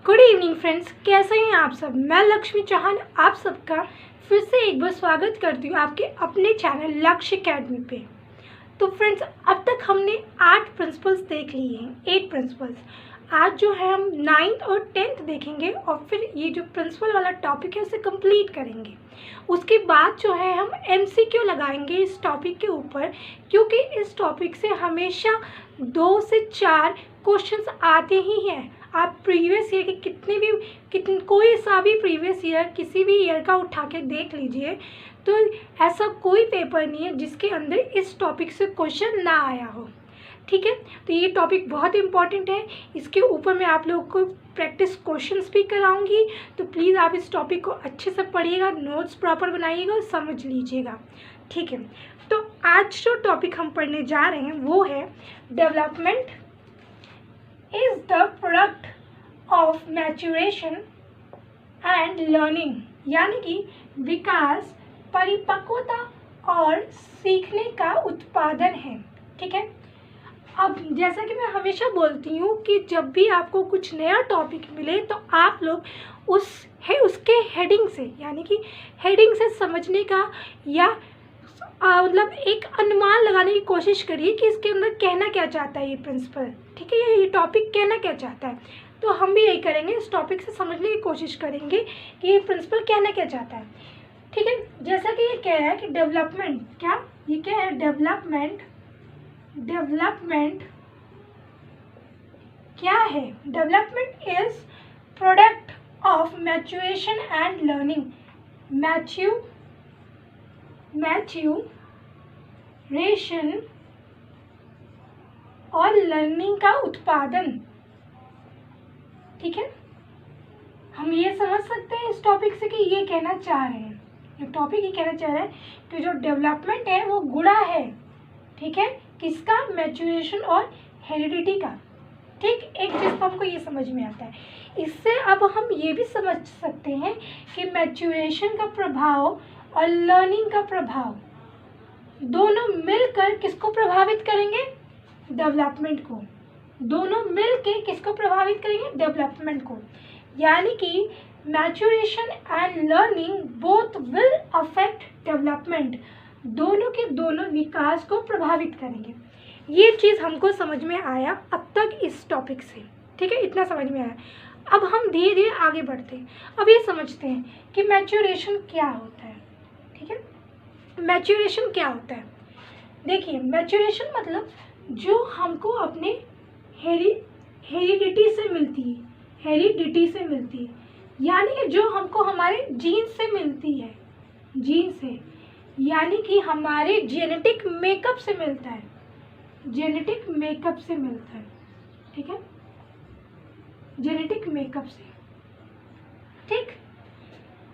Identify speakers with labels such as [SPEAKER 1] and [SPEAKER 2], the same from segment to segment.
[SPEAKER 1] Good evening friends, कैसे हैं आप सब। मैं लक्ष्मी चौहान आप सबका फिर से एक बार स्वागत करती हूँ आपके अपने चैनल लक्ष्य अकेडमी पे। तो फ्रेंड्स, अब तक हमने 8 प्रिंसिपल्स देख लिए हैं, 8 प्रिंसिपल्स। आज जो है हम 9th और 10th देखेंगे और फिर ये जो प्रिंसिपल वाला टॉपिक है उसे कंप्लीट करेंगे। उसके बाद जो है हम MCQ लगाएंगे इस टॉपिक के ऊपर, क्योंकि इस टॉपिक से हमेशा 2 से 4 क्वेश्चंस आते ही हैं। आप प्रीवियस ईयर के कोई सा भी प्रीवियस ईयर किसी भी ईयर का उठा के देख लीजिए, तो ऐसा कोई पेपर नहीं है जिसके अंदर इस टॉपिक से क्वेश्चन ना आया हो। ठीक है, तो ये टॉपिक बहुत इम्पॉर्टेंट है। इसके ऊपर मैं आप लोगों को प्रैक्टिस क्वेश्चंस भी कराऊंगी, तो प्लीज़ आप इस टॉपिक को अच्छे से पढ़िएगा, नोट्स प्रॉपर बनाइएगा और समझ लीजिएगा। ठीक है, तो आज जो टॉपिक हम पढ़ने जा रहे हैं वो है development is the product of maturation and learning, यानी कि विकास, परिपक्वता और सीखने का उत्पादन है। ठीक है, अब जैसा कि मैं हमेशा बोलती हूँ कि जब भी आपको कुछ नया टॉपिक मिले तो आप लोग उसके हेडिंग से, यानी कि हेडिंग से समझने का या मतलब एक अनुमान लगाने की कोशिश करिए कि इसके अंदर कहना क्या चाहता है ये प्रिंसिपल। ठीक है, ये टॉपिक कहना क्या चाहता है, तो हम भी यही करेंगे, इस टॉपिक से समझने की कोशिश करेंगे कि ये प्रिंसिपल कहना क्या चाहता है। ठीक है, जैसा कि ये कह रहा है कि डेवलपमेंट ये क्या है, डेवलपमेंट क्या है। Development is product of maturation and learning. Maturation और लर्निंग का उत्पादन। ठीक है, हम ये समझ सकते हैं इस टॉपिक से कि ये कहना चाह रहे हैं, ये टॉपिक ये कहना चाह रहा है कि जो डेवलपमेंट है वो गुणा है। ठीक है, किसका, मैच्योरेशन और हेरिडिटी का। ठीक, एक चीज़ तो हमको ये समझ में आता है। इससे अब हम ये भी समझ सकते हैं कि मैच्योरेशन का प्रभाव और लर्निंग का प्रभाव दोनों मिलकर किसको प्रभावित करेंगे, डेवलपमेंट को। दोनों मिलकर किसको प्रभावित करेंगे, डेवलपमेंट को। यानी कि maturation and learning both will affect development, दोनों के दोनों विकास को प्रभावित करेंगे। ये चीज़ हमको समझ में आया अब तक इस टॉपिक से। ठीक है, इतना समझ में आया। अब हम धीरे धीरे आगे बढ़ते हैं। अब ये समझते हैं कि मैच्योरेशन क्या होता है। ठीक है, मैच्योरेशन क्या होता है। देखिए, मैच्योरेशन मतलब जो हमको अपने हेरिडिटी से मिलती है, यानी कि जो हमको हमारे जीन से मिलती है, जीन से, यानी कि हमारे जेनेटिक मेकअप से मिलता है, जेनेटिक मेकअप से मिलता है। ठीक है, जेनेटिक मेकअप से। ठीक,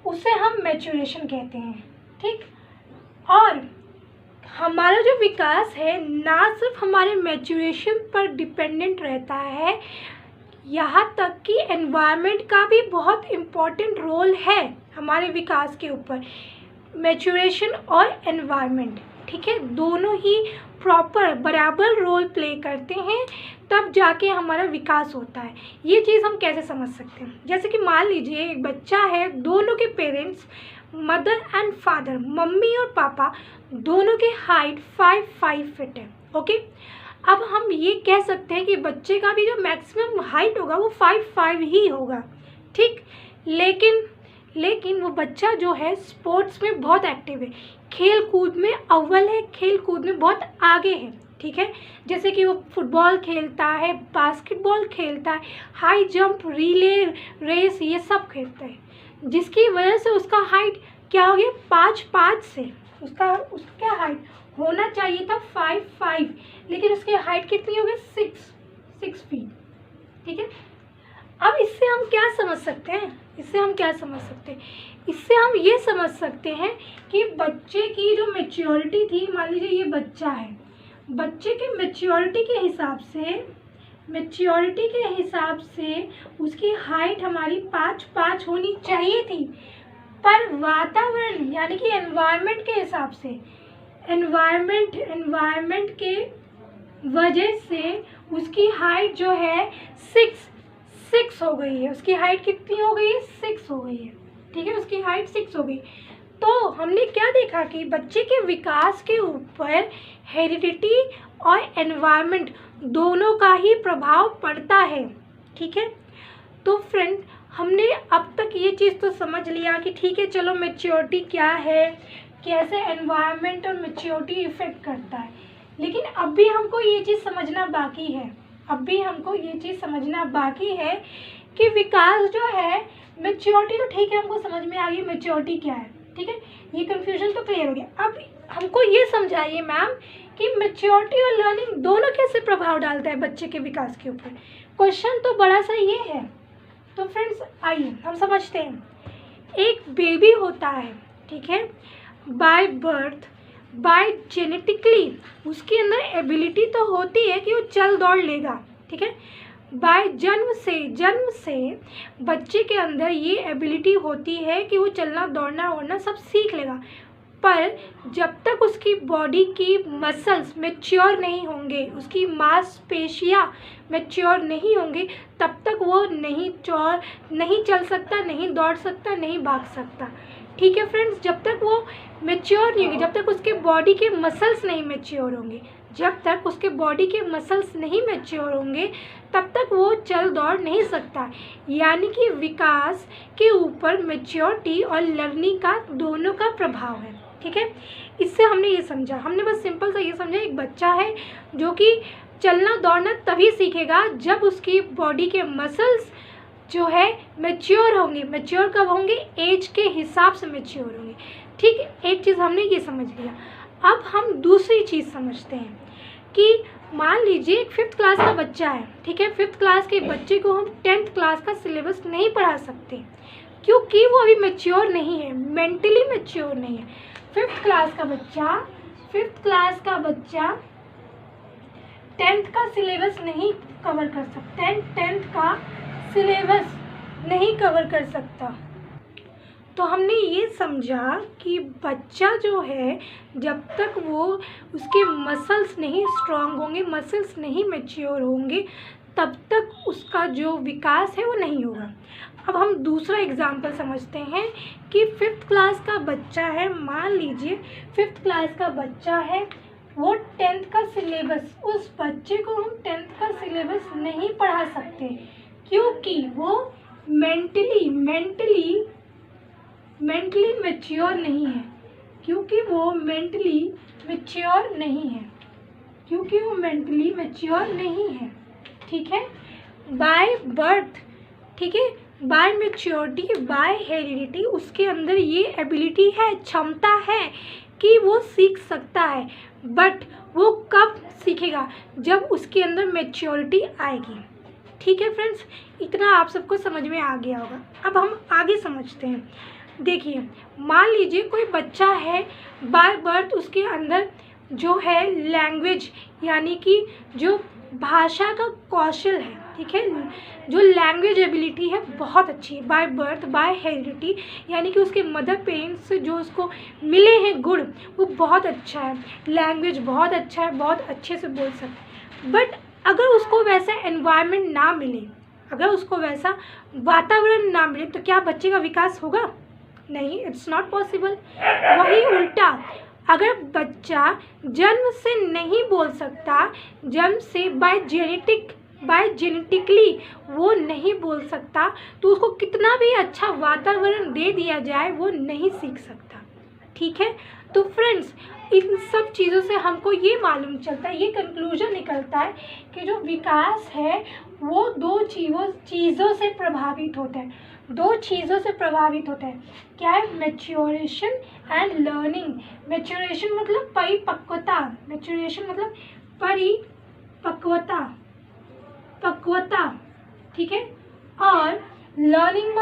[SPEAKER 1] उसे हम मैच्योरेशन कहते हैं। ठीक, और हमारा जो विकास है ना सिर्फ हमारे मैच्योरेशन पर डिपेंडेंट रहता है, यहाँ तक कि एनवायरनमेंट का भी बहुत इम्पोर्टेंट रोल है हमारे विकास के ऊपर। मैच्योरेशन और एनवायरनमेंट, ठीक है, दोनों ही प्रॉपर बराबर रोल प्ले करते हैं, तब जाके हमारा विकास होता है। ये चीज़ हम कैसे समझ सकते हैं, जैसे कि मान लीजिए एक बच्चा है, दोनों के parents, mother and father, mummy और पापा, दोनों के हाइट 5 फीट है। ओके, अब हम ये कह सकते हैं कि बच्चे का भी जो मैक्सिमम हाइट होगा वो 5 ही होगा। ठीक, लेकिन वो बच्चा जो है स्पोर्ट्स में बहुत एक्टिव है, खेल कूद में अव्वल है, खेल कूद में बहुत आगे है। ठीक है, जैसे कि वो फुटबॉल खेलता है, बास्केटबॉल खेलता है, हाई जंप, रिले रेस, ये सब खेलता है, जिसकी वजह से उसका हाइट क्या हो गया, 5 से उसका क्या हाइट होना चाहिए था 5, लेकिन उसकी हाइट कितनी हो गई, 6 फीट। ठीक है, अब इससे हम क्या समझ सकते हैं, इससे हम ये समझ सकते हैं कि बच्चे की जो मैच्योरिटी थी, मान लीजिए ये बच्चा है, बच्चे के मैच्योरिटी के हिसाब से उसकी हाइट हमारी 5 होनी चाहिए थी, पर वातावरण यानी कि एनवायरनमेंट के हिसाब से, एनवायरनमेंट के वजह से उसकी हाइट जो है 6 हो गई है, उसकी हाइट कितनी हो गई है? 6 हो गई है, ठीक है, उसकी हाइट 6 हो गई। तो हमने क्या देखा कि बच्चे के विकास के ऊपर हेरिडिटी और एनवायरनमेंट दोनों का ही प्रभाव पड़ता है, ठीक है। तो फ्रेंड, हमने अब तक ये चीज़ तो समझ लिया कि ठीक है, चलो मैच्योरिटी क्या है, कैसे एनवायरनमेंट और मैच्योरिटी इफ़ेक्ट करता है, लेकिन अब भी हमको ये चीज़ समझना बाकी है, अब भी हमको ये चीज़ समझना बाकी है कि विकास जो है, मैच्योरिटी तो ठीक है, हमको समझ में आ गई मैच्योरिटी क्या है, ठीक है, ये कन्फ्यूजन तो क्लियर हो गया। अब हमको ये समझाइए मैम कि मैच्योरिटी और लर्निंग दोनों कैसे प्रभाव डालता है बच्चे के विकास के ऊपर। क्वेश्चन तो बड़ा सा ये है। तो फ्रेंड्स, आइए हम समझते हैं। एक बेबी होता है, ठीक है, बाय बर्थ, बाय जेनेटिकली उसके अंदर एबिलिटी तो होती है कि वो चल दौड़ लेगा, ठीक है, बाय जन्म से बच्चे के अंदर ये एबिलिटी होती है कि वो चलना दौड़ना वोड़ना सब सीख लेगा। पर जब तक उसकी बॉडी की मसल्स मैच्योर नहीं होंगे, उसकी मांसपेशियां मैच्योर नहीं होंगे, तब तक वो नहीं चल सकता, नहीं दौड़ सकता, नहीं भाग सकता, ठीक है फ्रेंड्स। जब तक वो मैच्योर नहीं होंगे, जब तक उसके बॉडी के मसल्स नहीं मैच्योर होंगे, जब तक उसके बॉडी के मसल्स नहीं मैच्योर होंगे, तब तक वो चल दौड़ नहीं सकता। यानी कि विकास के ऊपर मैच्योरिटी और लर्निंग का दोनों का प्रभाव है, ठीक है। इससे हमने ये समझा, हमने बस सिंपल सा ये समझा, एक बच्चा है जो कि चलना दौड़ना तभी सीखेगा जब उसकी बॉडी के मसल्स जो है मैच्योर होंगे। मैच्योर कब होंगे? एज के हिसाब से मैच्योर होंगे, ठीक है। एक चीज़ हमने ये समझ लिया। अब हम दूसरी चीज़ समझते हैं कि मान लीजिए एक 5th क्लास का बच्चा है, ठीक है, 5th क्लास के बच्चे को हम 10th क्लास का सिलेबस नहीं पढ़ा सकते क्योंकि वो अभी मैच्योर नहीं है, मेंटली मैच्योर नहीं है। 5th क्लास का बच्चा 10th का सिलेबस नहीं कवर कर सकता, 10th का सिलेबस नहीं कवर कर सकता। तो हमने ये समझा कि बच्चा जो है, जब तक वो उसके मसल्स नहीं स्ट्रांग होंगे, मसल्स नहीं मैच्योर होंगे, तब तक उसका जो विकास है वो नहीं होगा। अब हम दूसरा एग्जाम्पल समझते हैं कि 5th क्लास का बच्चा है, मान लीजिए 5th क्लास का बच्चा है, वो 10th का सिलेबस, उस बच्चे को हम 10th का सिलेबस नहीं पढ़ा सकते क्योंकि वो मेंटली मैच्योर नहीं है, क्योंकि वो मेंटली मैच्योर नहीं है, ठीक है। बाय बर्थ, ठीक है, बाय मैच्योरिटी, बाय हेरिडिटी उसके अंदर ये एबिलिटी है, क्षमता है कि वो सीख सकता है, बट वो कब सीखेगा? जब उसके अंदर मैच्योरिटी आएगी, ठीक है फ्रेंड्स। इतना आप सबको समझ में आ गया होगा। अब हम आगे समझते हैं। देखिए, मान लीजिए कोई बच्चा है, बाय बर्थ उसके अंदर जो है लैंग्वेज, यानी कि जो भाषा का कौशल है, ठीक है, जो लैंग्वेज एबिलिटी है बहुत अच्छी है, बाय बर्थ, बाय हेरिडिटी, यानी कि उसके मदर पेरेंट्स से जो उसको मिले हैं गुण वो बहुत अच्छा है, लैंग्वेज बहुत अच्छा है, बहुत अच्छे से बोल सकता है। बट अगर उसको वैसा एनवायरनमेंट ना मिले, अगर उसको वैसा वातावरण ना मिले, तो क्या बच्चे का विकास होगा? नहीं, इट्स नॉट पॉसिबल। वही उल्टा, अगर बच्चा जन्म से नहीं बोल सकता, जन्म से बाय जेनेटिकली वो नहीं बोल सकता, तो उसको कितना भी अच्छा वातावरण दे दिया जाए वो नहीं सीख सकता, ठीक है। तो फ्रेंड्स, इन सब चीज़ों से हमको ये मालूम चलता है, ये कंक्लूजन निकलता है कि जो विकास है वो दो चीज़ों से प्रभावित होता है, दो चीज़ों से प्रभावित होता है। क्या है? Maturation and learning. मैच्योरेशन मतलब परिपक्वता, मैच्योरेशन मतलब पक्वता, ठीक है, और लर्निंग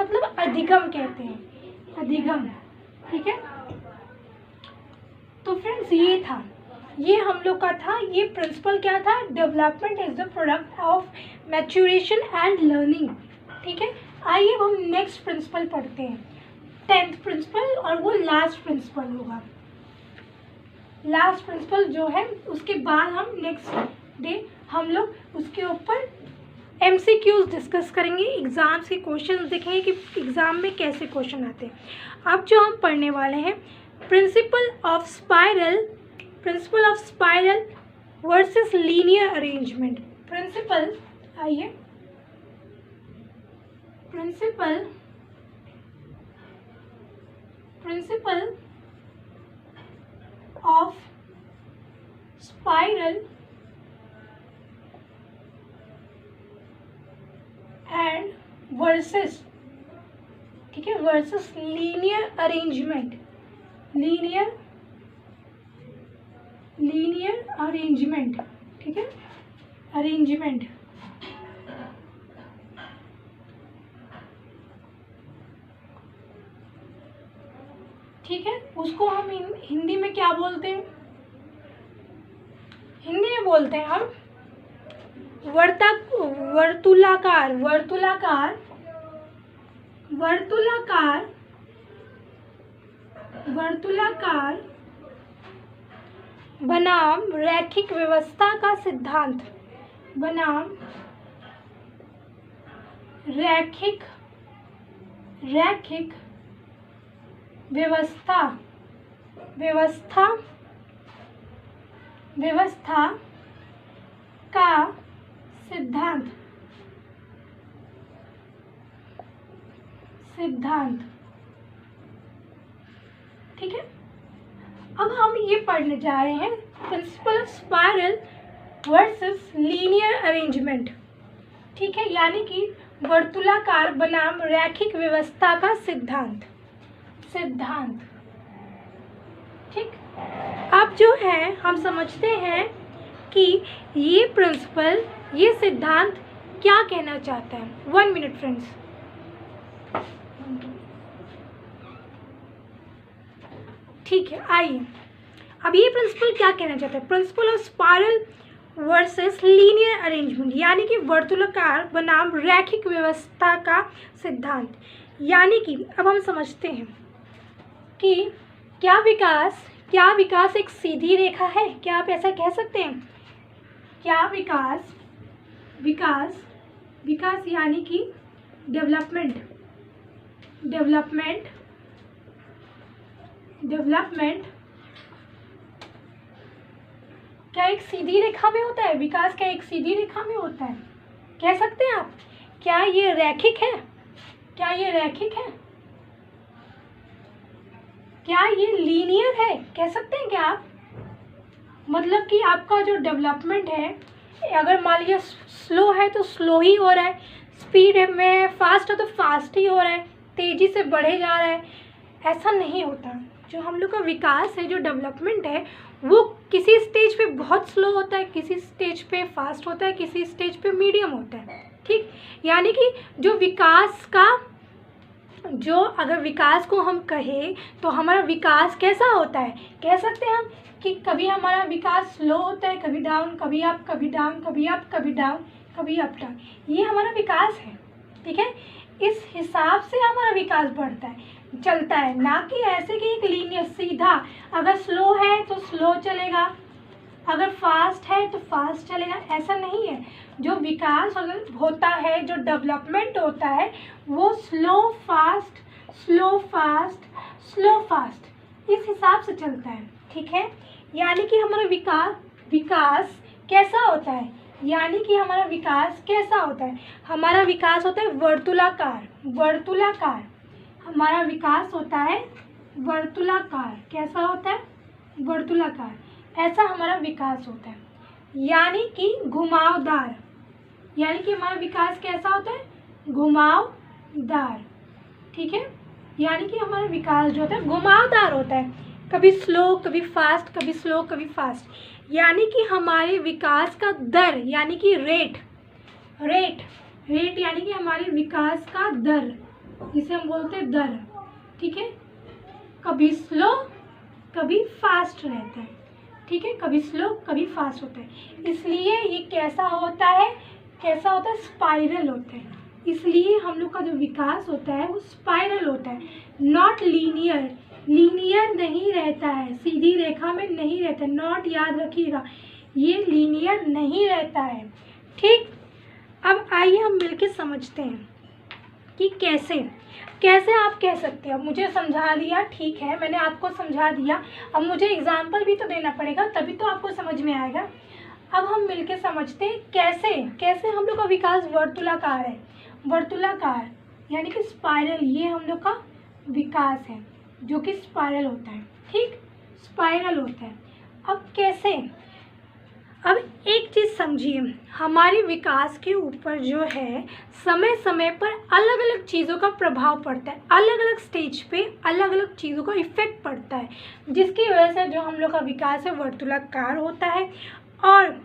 [SPEAKER 1] मतलब अधिगम कहते हैं, अधिगम, ठीक है। तो फ्रेंड्स, ये हम लोग का था, ये प्रिंसिपल क्या था? Development is the product of maturation and learning, ठीक है। आइए हम नेक्स्ट प्रिंसिपल पढ़ते हैं, 10th प्रिंसिपल, और वो लास्ट प्रिंसिपल होगा। लास्ट प्रिंसिपल जो है उसके बाद हम नेक्स्ट डे हम लोग उसके ऊपर MCQs डिस्कस करेंगे, एग्ज़ाम्स के क्वेश्चन देखेंगे कि एग्ज़ाम में कैसे क्वेश्चन आते हैं। अब जो हम पढ़ने वाले हैं principle of spiral versus linear arrangement. Principle आइए, principle of spiral and versus, ठीक है, versus linear arrangement, linear arrangement, ठीक है, अरेंजमेंट। ठीक है, उसको हम हिंदी में क्या बोलते हैं? हिंदी में बोलते हैं हम वर्तुलाकार बनाम रैखिक व्यवस्था का सिद्धांत, बनाम रैखिक व्यवस्था का सिद्धांत, ठीक है। अब हम ये पढ़ने जा रहे हैं principle of spiral versus linear arrangement, ठीक है, यानी कि वर्तुलाकार बनाम रैखिक व्यवस्था का सिद्धांत, ठीक। अब जो है हम समझते हैं कि ये प्रिंसिपल, ये सिद्धांत क्या कहना चाहता है। 1 मिनट फ्रेंड्स। ठीक है, आइए, अब ये प्रिंसिपल क्या कहना चाहता है। Principal of spiral versus linear arrangement, यानी कि वर्तुलाकार बनाम रैखिक व्यवस्था का सिद्धांत, यानी कि अब हम समझते हैं कि क्या विकास एक सीधी रेखा है? क्या आप ऐसा कह सकते हैं? क्या विकास यानी कि डेवलपमेंट क्या एक सीधी रेखा में होता है? विकास क्या एक सीधी रेखा में होता है? कह सकते हैं आप? क्या ये रैखिक है? क्या ये लीनियर है? कह सकते हैं क्या आप? मतलब कि आपका जो डेवलपमेंट है, अगर मान लीजिए स्लो है तो स्लो ही हो रहा है, स्पीड में फास्ट है तो फास्ट ही हो रहा है, तेज़ी से बढ़े जा रहा है, ऐसा नहीं होता। जो हम लोग का विकास है, जो डेवलपमेंट है, वो किसी स्टेज पे बहुत स्लो होता है, किसी स्टेज पे फास्ट होता है, किसी स्टेज पे मीडियम होता है, ठीक। यानी कि जो विकास का, जो अगर विकास को हम कहें तो हमारा विकास कैसा होता है? कह सकते हैं हम कि कभी हमारा विकास स्लो होता है, कभी डाउन, कभी अप, कभी डाउन, कभी अप, कभी डाउन, कभी अप डाउन, ये हमारा विकास है, ठीक है। इस हिसाब से हमारा विकास बढ़ता है, चलता है, ना कि ऐसे कि एक लीनियर सीधा, अगर स्लो है तो स्लो चलेगा, अगर फास्ट है तो फास्ट चलेगा, ऐसा नहीं है। जो विकास अगर होता है, जो डेवलपमेंट होता है, वो स्लो फास्ट इस हिसाब से चलता है, ठीक है। यानी कि हमारा विकास कैसा होता है? यानी कि हमारा विकास कैसा होता है? हमारा विकास होता है वर्तुलाकार, हमारा विकास होता है वर्तुलाकार। कैसा होता है? वर्तुलाकार, ऐसा हमारा विकास होता है। यानी कि घुमावदार, यानी कि हमारा विकास कैसा होता है? घुमावदार, ठीक है। यानी कि हमारा विकास जो होता है घुमावदार होता है, कभी स्लो, कभी फास्ट, कभी स्लो, कभी फास्ट। यानी कि हमारे विकास का दर, यानी कि रेट यानी कि हमारे विकास का दर, जिसे हम बोलते हैं दर, ठीक है, कभी स्लो कभी फास्ट रहता है, ठीक है, कभी स्लो कभी फास्ट होता है। इसलिए ये कैसा होता है? स्पाइरल होता है। इसलिए हम लोग का जो विकास होता है वो स्पाइरल होता है, नॉट लीनियर नहीं रहता है, सीधी रेखा में नहीं रहता, नॉट, याद रखिएगा, ये लीनियर नहीं रहता है, ठीक। अब आइए हम मिलकर समझते हैं कि कैसे आप कह सकते हैं। अब मुझे समझा दिया, ठीक है, मैंने आपको समझा दिया, अब मुझे एग्जाम्पल भी तो देना पड़ेगा, तभी तो आपको समझ में आएगा। अब हम मिलके समझते हैं कैसे हम लोग का विकास वर्तुलाकार है। वर्तुलाकार यानी कि स्पाइरल, ये हम लोग का विकास है जो कि स्पाइरल होता है, ठीक, स्पाइरल होता है। अब कैसे, अब एक चीज़ समझिए, हमारे विकास के ऊपर जो है समय समय पर अलग अलग चीज़ों का प्रभाव पड़ता है, अलग अलग स्टेज पे अलग अलग चीज़ों का इफेक्ट पड़ता है, जिसकी वजह से जो हम लोग का विकास है वर्तुलाकार होता है। और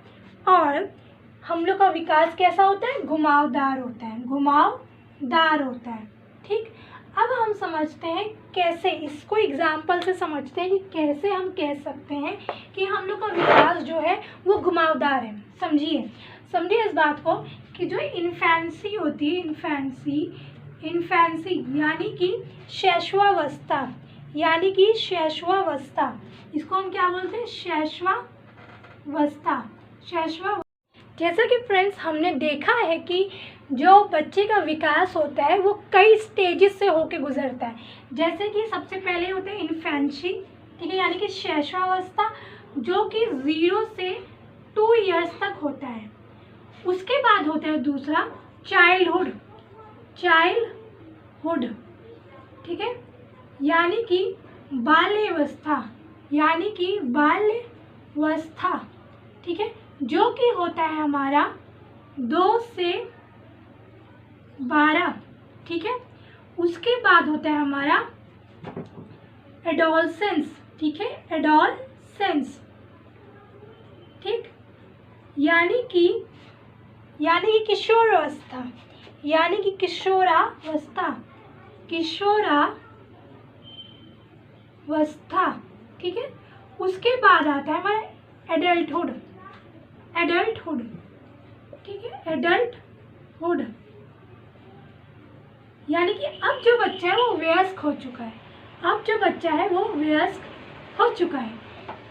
[SPEAKER 1] हम लोग का विकास कैसा होता है, घुमावदार होता है, घुमावदार होता है, ठीक। अब हम समझते हैं कैसे, इसको एग्जाम्पल से समझते हैं कि कैसे हम कह सकते हैं कि हम लोग का विकास जो है वो घुमावदार है। समझिए इस बात को कि जो इन्फेंसी होती है, इन्फेंसी यानी कि शैशवावस्था, इसको हम क्या बोलते हैं, शैशवावस्था। जैसा कि फ्रेंड्स हमने देखा है कि जो बच्चे का विकास होता है वो कई स्टेजेस से होके गुजरता है। जैसे कि सबसे पहले होते हैं इन्फेंसी, ठीक है, यानी कि शैशवावस्था, जो कि 0 से 2 इयर्स तक होता है। उसके बाद होता है दूसरा चाइल्डहुड, ठीक है, यानी कि बाल्यावस्था, ठीक है, जो कि होता है हमारा 2 से 12, ठीक है। उसके बाद होता है हमारा एडोलसेंस, ठीक है, एडोलसेंस, ठीक, यानी कि किशोरावस्था, ठीक है। उसके बाद आता है हमारा एडल्टहुड, ठीक है, एडल्टहुड, यानी कि अब जो बच्चा है वो वयस्क हो चुका है,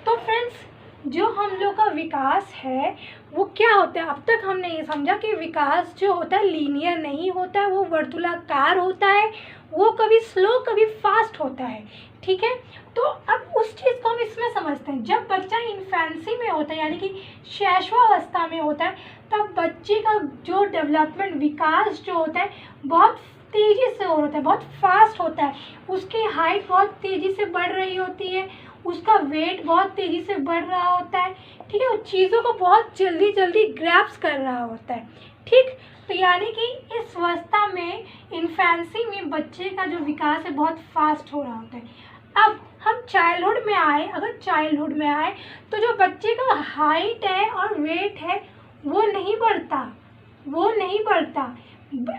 [SPEAKER 1] तो फ्रेंड्स जो हम लोग का विकास है वो क्या होता है, अब तक हमने ये समझा कि विकास जो होता है लीनियर नहीं होता है, वो वर्तुलाकार होता है, वो कभी स्लो कभी फास्ट होता है, ठीक है। तो अब उस चीज़ को हम इसमें समझते हैं, जब बच्चा इन्फेंसी में होता है यानी कि शैशवावस्था में होता है, तब बच्चे का जो डेवलपमेंट, विकास जो होता है बहुत तेज़ी से हो रहा है, बहुत फास्ट होता है, उसकी हाइट बहुत तेज़ी से बढ़ रही होती है, उसका वेट बहुत तेज़ी से बढ़ रहा होता है, ठीक है, वो चीज़ों को बहुत जल्दी ग्रैप्स कर रहा होता है, ठीक। तो यानी कि इस अवस्था में, इन्फेंसी में बच्चे का जो विकास है बहुत फास्ट हो रहा होता है। अब हम चाइल्डहुड में आए तो जो बच्चे का हाइट है और वेट है वो नहीं बढ़ता।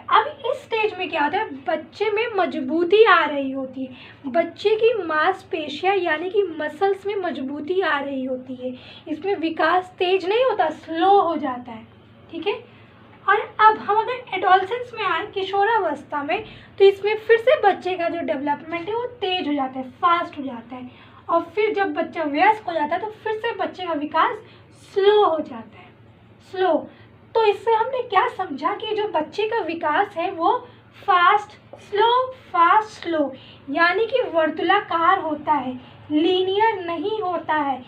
[SPEAKER 1] अब इस स्टेज में क्या होता है, बच्चे में मजबूती आ रही होती है, बच्चे की मांसपेशियां यानी कि मसल्स में मजबूती आ रही होती है, इसमें विकास तेज नहीं होता, स्लो हो जाता है, ठीक है। और अब हम अगर एडोलसेंस में आए, किशोरावस्था में, तो इसमें फिर से बच्चे का जो डेवलपमेंट है वो तेज हो जाता है, फास्ट हो जाता है, और फिर जब बच्चा वयस्क हो जाता है तो फिर से बच्चे का विकास स्लो हो जाता है, तो इससे हमने क्या समझा कि जो बच्चे का विकास है वो फास्ट स्लो यानी कि वर्तुलाकार होता है, लीनियर नहीं होता है,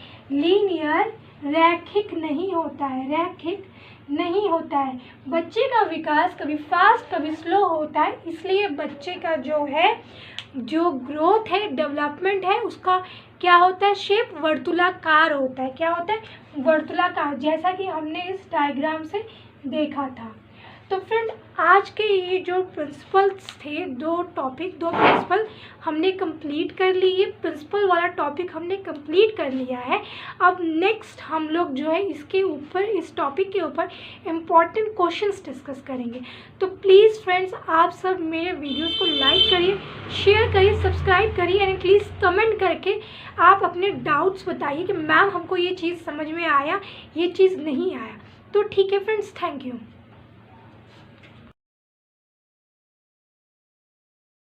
[SPEAKER 1] रैखिक नहीं होता है। बच्चे का विकास कभी फास्ट कभी स्लो होता है, इसलिए बच्चे का जो ग्रोथ है, डेवलपमेंट है, उसका क्या होता है, शेप वर्तुलाकार होता है। क्या होता है, वर्तुलाकार, जैसा कि हमने इस डायग्राम से देखा था। तो फ्रेंड आज के ये जो प्रिंसिपल्स थे, दो प्रिंसिपल हमने कंप्लीट कर ली, ये प्रिंसिपल वाला टॉपिक हमने कंप्लीट कर लिया है। अब नेक्स्ट हम लोग जो है इस टॉपिक के ऊपर इम्पॉर्टेंट क्वेश्चंस डिस्कस करेंगे। तो प्लीज़ फ्रेंड्स आप सब मेरे वीडियोस को लाइक करिए, शेयर करिए, सब्सक्राइब करिए एंड प्लीज़ कमेंट करके आप अपने डाउट्स बताइए कि मैम हमको ये चीज़ समझ में आया, ये चीज़ नहीं आया। तो ठीक है फ्रेंड्स, थैंक यू।